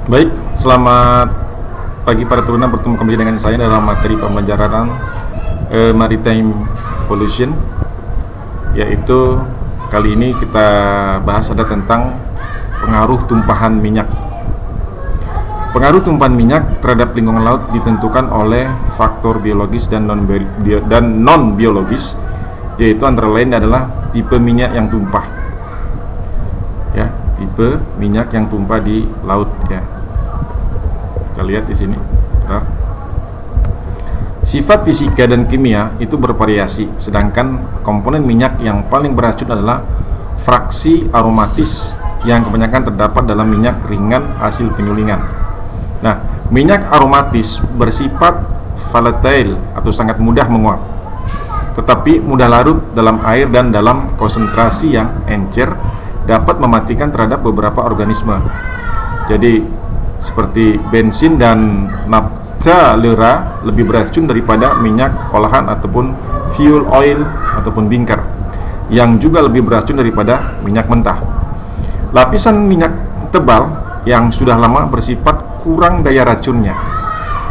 Baik, selamat pagi para Taruna, bertemu kembali dengan saya dalam materi pembelajaran Maritime Pollution, yaitu kali ini kita bahas ada tentang pengaruh tumpahan minyak. Pengaruh tumpahan minyak terhadap lingkungan laut ditentukan oleh faktor biologis dan non biologis, yaitu antara lain adalah tipe minyak yang tumpah. Ya, tipe minyak yang tumpah di laut ya. Kita lihat di sini. Bentar. Sifat fisika dan kimia itu bervariasi, sedangkan komponen minyak yang paling beracun adalah fraksi aromatis yang kebanyakan terdapat dalam minyak ringan hasil penyulingan. Nah, minyak aromatis bersifat volatile atau sangat mudah menguap, tetapi mudah larut dalam air dan dalam konsentrasi yang encer dapat mematikan terhadap beberapa organisme. Jadi seperti bensin dan nafta lera lebih beracun daripada minyak olahan ataupun fuel oil ataupun bingkar, yang juga lebih beracun daripada minyak mentah. Lapisan minyak tebal yang sudah lama bersifat kurang daya racunnya,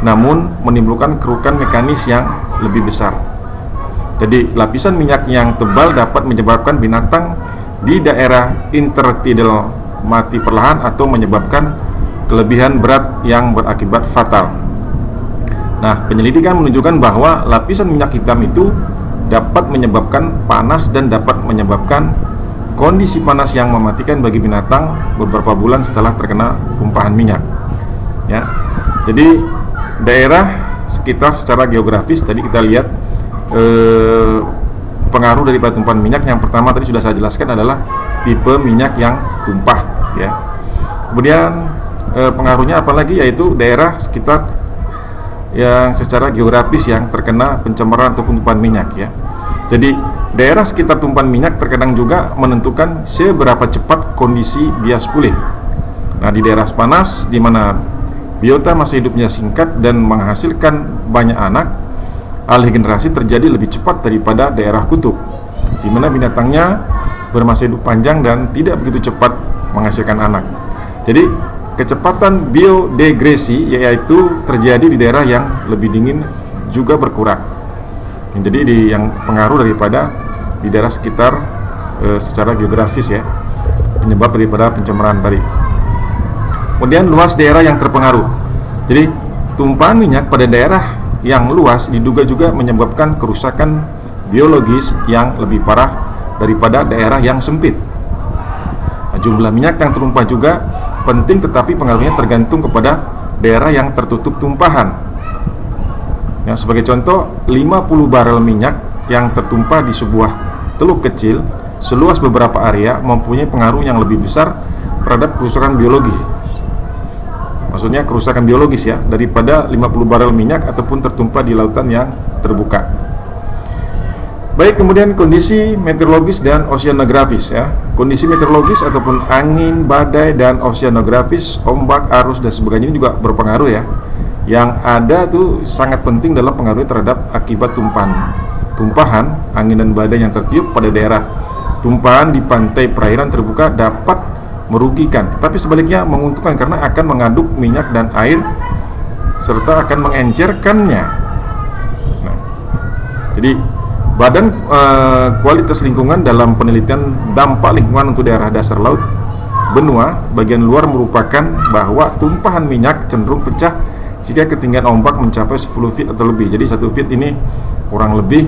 namun menimbulkan kerukan mekanis yang lebih besar. Jadi lapisan minyak yang tebal dapat menyebabkan binatang di daerah intertidal mati perlahan atau menyebabkan kelebihan berat yang berakibat fatal. Nah, penyelidikan menunjukkan bahwa lapisan minyak hitam itu dapat menyebabkan panas dan dapat menyebabkan kondisi panas yang mematikan bagi binatang beberapa bulan setelah terkena tumpahan minyak. Ya, jadi daerah sekitar secara geografis tadi kita lihat pengaruh dari tumpahan minyak. Yang pertama tadi sudah saya jelaskan adalah tipe minyak yang tumpah. Ya, kemudian pengaruhnya apalagi, yaitu daerah sekitar yang secara geografis yang terkena pencemaran ataupun tumpahan minyak ya. Jadi daerah sekitar tumpahan minyak terkadang juga menentukan seberapa cepat kondisi bias pulih. Nah, di daerah panas di mana biota masa hidupnya singkat dan menghasilkan banyak anak, alih generasi terjadi lebih cepat daripada daerah kutub, di mana binatangnya bermasa hidup panjang dan tidak begitu cepat menghasilkan anak. Jadi kecepatan biodegresi yaitu terjadi di daerah yang lebih dingin juga berkurang. Jadi yang pengaruh daripada di daerah sekitar secara geografis ya, penyebab daripada pencemaran tadi. Kemudian luas daerah yang terpengaruh. Jadi tumpahan minyak pada daerah yang luas diduga juga menyebabkan kerusakan biologis yang lebih parah daripada daerah yang sempit. Nah, jumlah minyak yang tertumpah juga penting, tetapi pengaruhnya tergantung kepada daerah yang tertutup tumpahan. Ya, sebagai contoh, 50 barel minyak yang tertumpah di sebuah teluk kecil seluas beberapa area mempunyai pengaruh yang lebih besar terhadap kerusakan biologis. Maksudnya kerusakan biologis ya, daripada 50 barel minyak ataupun tertumpah di lautan yang terbuka. Baik, kemudian kondisi meteorologis dan oceanografis ya. Kondisi meteorologis ataupun angin, badai, dan oceanografis, ombak, arus, dan sebagainya ini juga berpengaruh ya. Yang ada tuh sangat penting dalam pengaruhnya terhadap akibat tumpahan angin dan badai yang tertiup pada daerah tumpahan di pantai perairan terbuka dapat merugikan, tapi sebaliknya menguntungkan karena akan mengaduk minyak dan air serta akan mengencerkannya. Nah, jadi Badan Kualitas Lingkungan dalam penelitian dampak lingkungan untuk daerah dasar laut benua bagian luar merupakan bahwa tumpahan minyak cenderung pecah jika ketinggian ombak mencapai 10 feet atau lebih. Jadi 1 feet ini kurang lebih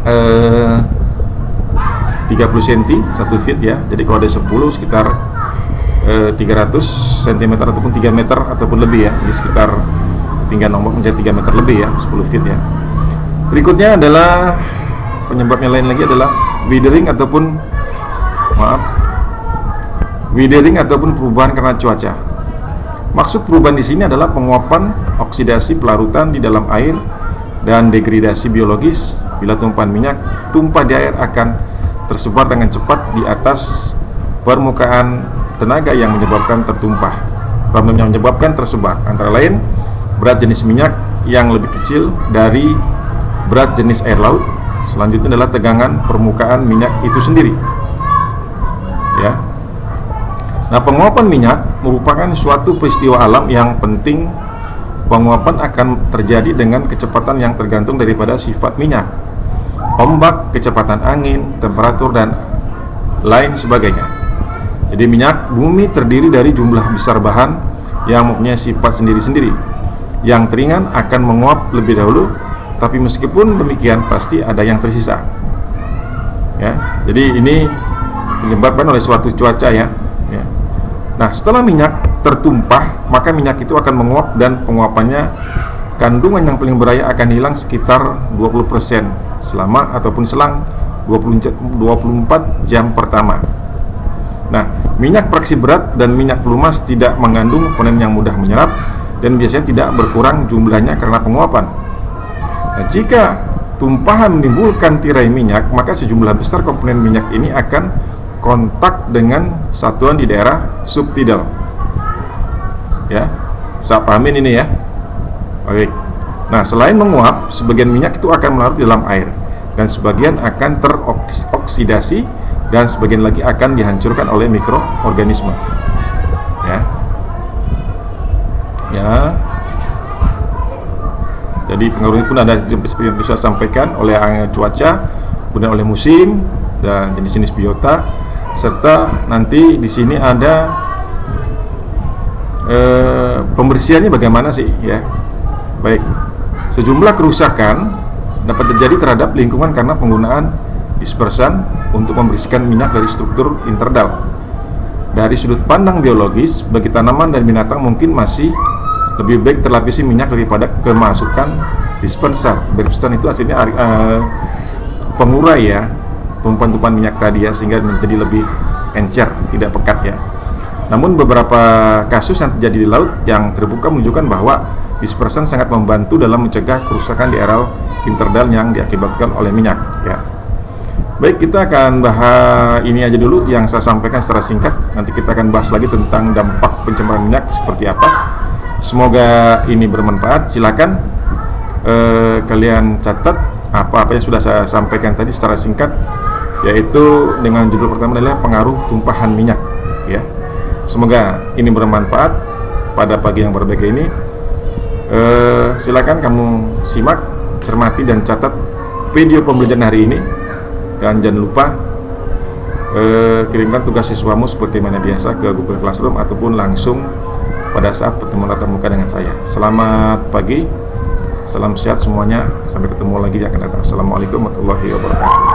30 cm 1 feet ya. Jadi kalau ada 10 sekitar 300 cm ataupun 3 meter ataupun lebih ya. Jadi sekitar ketinggian ombak mencapai 3 meter lebih ya, 10 feet ya. Berikutnya adalah penyebabnya lain lagi adalah weathering ataupun perubahan karena cuaca. Maksud perubahan di sini adalah penguapan, oksidasi pelarutan di dalam air dan degradasi biologis. Bila tumpahan minyak tumpah di air akan tersebar dengan cepat di atas permukaan tenaga yang menyebabkan tertumpah. Problem yang menyebabkan tersebar antara lain berat jenis minyak yang lebih kecil dari berat jenis air laut. Selanjutnya adalah tegangan permukaan minyak itu sendiri. Ya. Nah, penguapan minyak merupakan suatu peristiwa alam yang penting. Penguapan akan terjadi dengan kecepatan yang tergantung daripada sifat minyak, ombak, kecepatan angin, temperatur, dan lain sebagainya. Jadi minyak bumi terdiri dari jumlah besar bahan yang mempunyai sifat sendiri-sendiri. Yang ringan akan menguap lebih dahulu, tapi meskipun demikian pasti ada yang tersisa. Ya, jadi ini menyebabkan oleh suatu cuaca ya. Nah, setelah minyak tertumpah, maka minyak itu akan menguap, dan penguapannya kandungan yang paling berbahaya akan hilang sekitar 20% selama ataupun selang 24 jam pertama. Nah, minyak fraksi berat dan minyak pelumas tidak mengandung komponen yang mudah menyerap dan biasanya tidak berkurang jumlahnya karena penguapan. Nah, jika tumpahan menimbulkan tirai minyak, maka sejumlah besar komponen minyak ini akan kontak dengan satuan di daerah subtidal. Ya, saya pahamin ini ya. Oke. Nah, selain menguap, sebagian minyak itu akan melarut di dalam air, dan sebagian akan teroksidasi, dan sebagian lagi akan dihancurkan oleh mikroorganisme. Ya. Jadi pengaruhnya pun ada seperti yang bisa sampaikan oleh cuaca, kemudian oleh musim dan jenis-jenis biota, serta nanti di sini ada pembersihannya bagaimana sih ya. Baik, sejumlah kerusakan dapat terjadi terhadap lingkungan karena penggunaan dispersan untuk membersihkan minyak dari struktur interdal. Dari sudut pandang biologis, bagi tanaman dan binatang mungkin masih lebih baik terlapisi minyak daripada kemasukan dispenser. Dispenser itu hasilnya pengurai ya, tumpuan-tumpuan minyak tadi ya, sehingga menjadi lebih encer, tidak pekat ya. Namun beberapa kasus yang terjadi di laut yang terbuka menunjukkan bahwa dispersan sangat membantu dalam mencegah kerusakan di areal interdal yang diakibatkan oleh minyak ya. Baik, kita akan bahas ini aja dulu yang saya sampaikan secara singkat. Nanti kita akan bahas lagi tentang dampak pencemaran minyak seperti apa. Semoga ini bermanfaat. Silakan kalian catat apa-apa yang sudah saya sampaikan tadi secara singkat, yaitu dengan judul pertama adalah pengaruh tumpahan minyak ya. Semoga ini bermanfaat pada pagi yang berbahagia ini. Silakan kamu simak, cermati, dan catat video pembelajaran hari ini, dan jangan lupa kirimkan tugas siswamu seperti mana biasa ke Google Classroom ataupun langsung pada saat pertemuan tatap muka dengan saya. Selamat pagi, salam sehat semuanya, sampai ketemu lagi yang akan datang. Assalamualaikum warahmatullahi wabarakatuh.